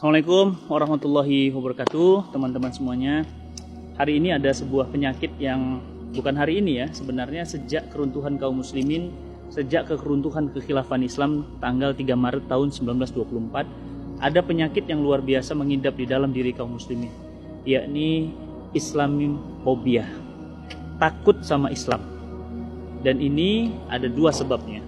Assalamualaikum warahmatullahi wabarakatuh, teman-teman semuanya. Hari ini ada sebuah penyakit yang bukan hari ini ya, sebenarnya sejak keruntuhan kaum muslimin, sejak keruntuhan kekhilafan Islam tanggal 3 Maret tahun 1924, ada penyakit yang luar biasa mengidap di dalam diri kaum muslimin, yakni Islamofobia, takut sama Islam. Dan ini ada dua sebabnya.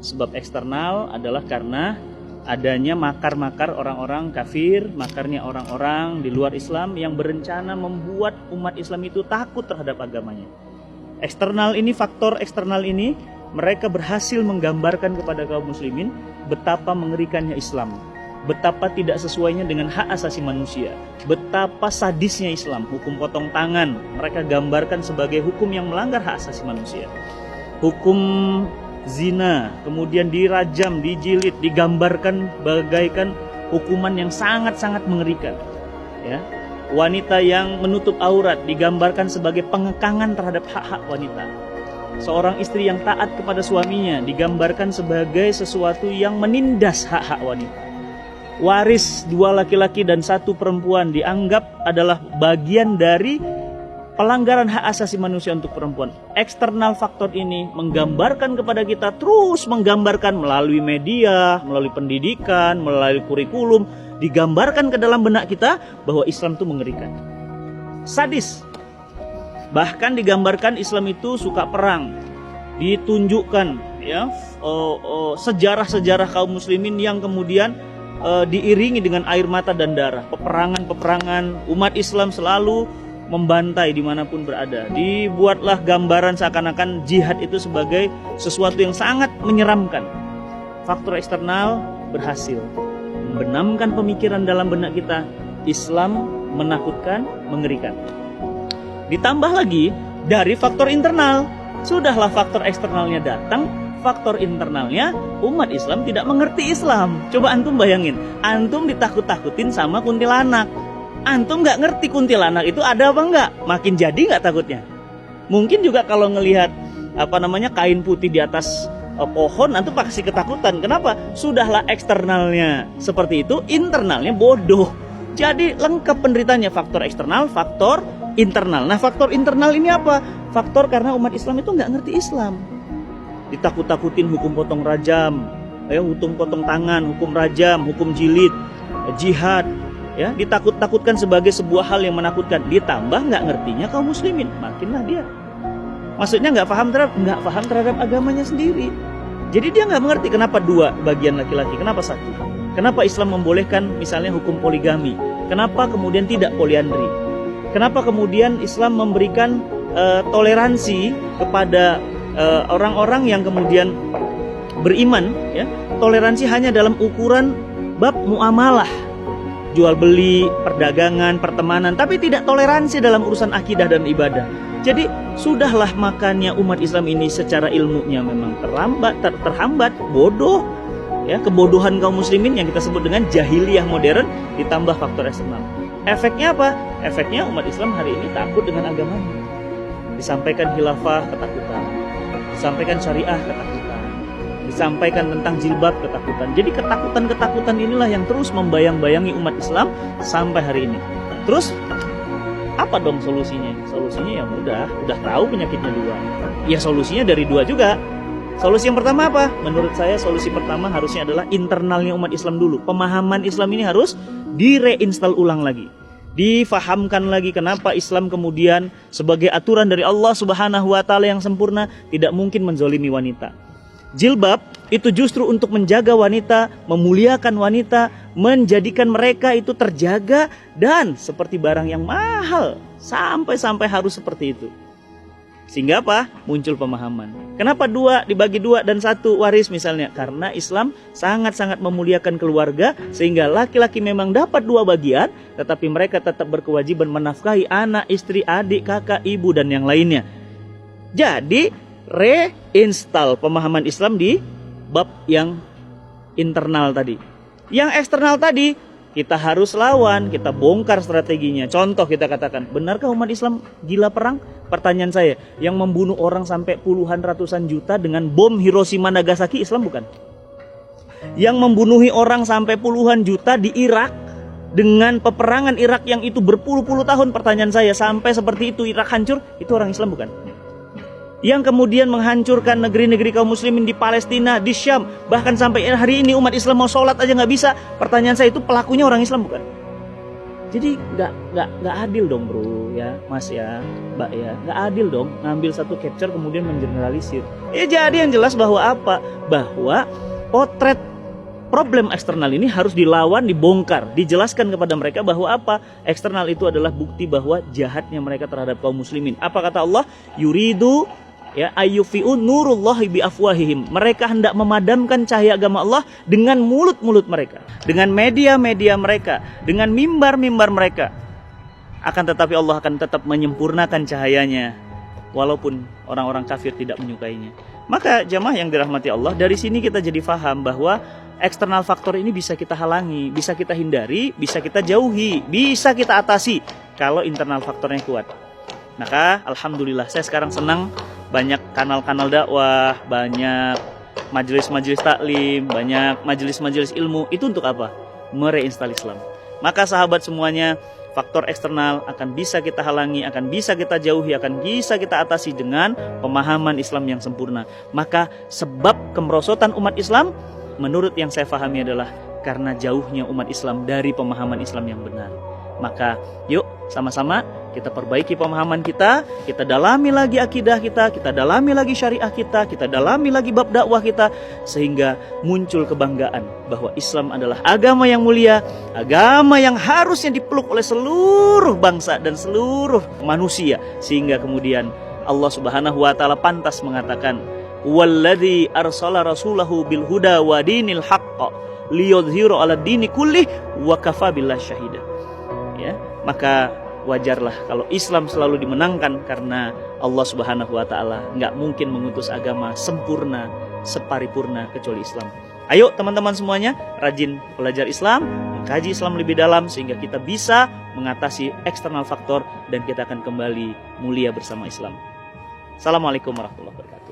Sebab eksternal adalah karena adanya makar-makar orang-orang kafir, makarnya orang-orang di luar Islam yang berencana membuat umat Islam itu takut terhadap agamanya. Eksternal ini, faktor eksternal ini, mereka berhasil menggambarkan kepada kaum muslimin betapa mengerikannya Islam, betapa tidak sesuainya dengan hak asasi manusia, betapa sadisnya Islam. Hukum potong tangan mereka gambarkan sebagai hukum yang melanggar hak asasi manusia. Hukum zina, kemudian dirajam, dijilid, digambarkan bagaikan hukuman yang sangat-sangat mengerikan. Ya, wanita yang menutup aurat digambarkan sebagai pengekangan terhadap hak-hak wanita. Seorang istri yang taat kepada suaminya digambarkan sebagai sesuatu yang menindas hak-hak wanita. Waris 2 laki-laki dan 1 perempuan dianggap adalah bagian dari pelanggaran hak asasi manusia untuk perempuan. Eksternal faktor ini menggambarkan kepada kita, terus menggambarkan melalui media, melalui pendidikan, melalui kurikulum, digambarkan ke dalam benak kita bahwa Islam itu mengerikan, sadis. Bahkan digambarkan Islam itu suka perang. Ditunjukkan ya sejarah-sejarah kaum muslimin yang kemudian diiringi dengan air mata dan darah. Peperangan-peperangan, umat Islam selalu membantai dimanapun berada. Dibuatlah gambaran seakan-akan jihad itu sebagai sesuatu yang sangat menyeramkan. Faktor eksternal berhasil membenamkan pemikiran dalam benak kita, Islam menakutkan, mengerikan. Ditambah lagi dari faktor internal. Sudahlah faktor eksternalnya datang, faktor internalnya umat Islam tidak mengerti Islam. Coba antum bayangin, antum ditakut-takutin sama kuntilanak. Antum nggak ngerti kuntilanak itu ada apa enggak, makin jadi nggak takutnya. Mungkin juga kalau ngelihat kain putih di atas pohon, antum pasti ketakutan. Kenapa? Sudahlah eksternalnya seperti itu, internalnya bodoh. Jadi lengkap penderitanya, faktor eksternal, faktor internal. Nah, faktor internal ini apa? Faktor karena umat Islam itu nggak ngerti Islam. Ditakut-takutin hukum potong rajam, hukum potong tangan, hukum rajam, hukum jilid, jihad. Ya, ditakut-takutkan sebagai sebuah hal yang menakutkan. Ditambah nggak ngertinya kaum muslimin, makinlah dia. Maksudnya nggak paham terhadap agamanya sendiri. Jadi dia nggak mengerti kenapa 2 bagian laki-laki, kenapa 1. Kenapa Islam membolehkan misalnya hukum poligami? Kenapa kemudian tidak poliandri? Kenapa kemudian Islam memberikan toleransi kepada orang-orang yang kemudian beriman? Ya, toleransi hanya dalam ukuran bab muamalah, jual beli, perdagangan, pertemanan, tapi tidak toleransi dalam urusan akidah dan ibadah. Jadi sudahlah, makanya umat Islam ini secara ilmunya memang terhambat, bodoh. Ya, kebodohan kaum muslimin yang kita sebut dengan jahiliyah modern ditambah faktor eksternal. Efeknya apa? Efeknya umat Islam hari ini takut dengan agamanya. Disampaikan khilafah, ketakutan. Disampaikan syariah, ketakutan. Disampaikan tentang jilbab, ketakutan. Jadi ketakutan-ketakutan inilah yang terus membayang-bayangi umat Islam sampai hari ini. Terus apa dong solusinya? Solusinya ya mudah, udah tahu penyakitnya 2. Ya solusinya dari 2 juga. Solusi yang pertama apa? Menurut saya solusi pertama harusnya adalah internalnya umat Islam dulu. Pemahaman Islam ini harus direinstall ulang lagi. Difahamkan lagi kenapa Islam kemudian sebagai aturan dari Allah Subhanahu wa taala yang sempurna tidak mungkin menzolimi wanita. Jilbab itu justru untuk menjaga wanita, memuliakan wanita, menjadikan mereka itu terjaga dan seperti barang yang mahal, sampai harus seperti itu. Sehingga apa? Muncul pemahaman. Kenapa 2 dibagi 2 dan 1 waris misalnya? Karena Islam sangat-sangat memuliakan keluarga, sehingga laki-laki memang dapat 2 bagian, tetapi mereka tetap berkewajiban menafkahi anak, istri, adik, kakak, ibu dan yang lainnya. Jadi reinstall pemahaman Islam di bab yang internal tadi. Yang eksternal tadi kita harus lawan, kita bongkar strateginya. Contoh kita katakan, benarkah umat Islam gila perang? Pertanyaan saya, yang membunuh orang sampai puluhan ratusan juta dengan bom Hiroshima Nagasaki Islam bukan? Yang membunuhi orang sampai puluhan juta di Irak dengan peperangan Irak yang itu berpuluh-puluh tahun, pertanyaan saya, sampai seperti itu Irak hancur, itu orang Islam bukan? Yang kemudian menghancurkan negeri-negeri kaum muslimin di Palestina, di Syam, bahkan sampai hari ini umat Islam mau sholat aja nggak bisa, pertanyaan saya, itu pelakunya orang Islam bukan? Jadi nggak adil dong bro ya, mas ya, mbak ya, nggak adil dong ngambil satu capture kemudian mengeneralisir. Ya jadi yang jelas bahwa apa? Bahwa potret problem eksternal ini harus dilawan, dibongkar, dijelaskan kepada mereka bahwa apa? Eksternal itu adalah bukti bahwa jahatnya mereka terhadap kaum muslimin. Apa kata Allah? Yuridu ya ayyufi'u nurullahi bi afwahihim. Mereka hendak memadamkan cahaya agama Allah dengan mulut-mulut mereka, dengan media-media mereka, dengan mimbar-mimbar mereka. Akan tetapi Allah akan tetap menyempurnakan cahayanya walaupun orang-orang kafir tidak menyukainya. Maka jamaah yang dirahmati Allah, dari sini kita jadi faham bahwa eksternal faktor ini bisa kita halangi, bisa kita hindari, bisa kita jauhi, bisa kita atasi kalau internal faktornya kuat. Maka alhamdulillah saya sekarang senang banyak kanal-kanal dakwah, banyak majelis-majelis taklim, banyak majelis-majelis ilmu. Itu untuk apa? Mereinstall Islam. Maka sahabat semuanya, faktor eksternal akan bisa kita halangi, akan bisa kita jauhi, akan bisa kita atasi dengan pemahaman Islam yang sempurna. Maka sebab kemerosotan umat Islam, menurut yang saya pahami adalah karena jauhnya umat Islam dari pemahaman Islam yang benar. Maka yuk sama-sama kita perbaiki pemahaman kita dalami lagi akidah kita dalami lagi syariah kita dalami lagi bab dakwah kita, sehingga muncul kebanggaan bahwa Islam adalah agama yang mulia, agama yang harusnya dipeluk oleh seluruh bangsa dan seluruh manusia, sehingga kemudian Allah Subhanahu wa taala pantas mengatakan, "Walladzi arsala rasulahu bil huda wa dinil haqq liyudhhiru 'ala dini kullih wa kafa billahi syahida." Ya, maka wajarlah kalau Islam selalu dimenangkan, karena Allah Subhanahu wa taala nggak mungkin mengutus agama sempurna, separipurna kecuali Islam. Ayo teman-teman semuanya, rajin belajar Islam, mengkaji Islam lebih dalam sehingga kita bisa mengatasi eksternal faktor dan kita akan kembali mulia bersama Islam. Assalamualaikum warahmatullahi wabarakatuh.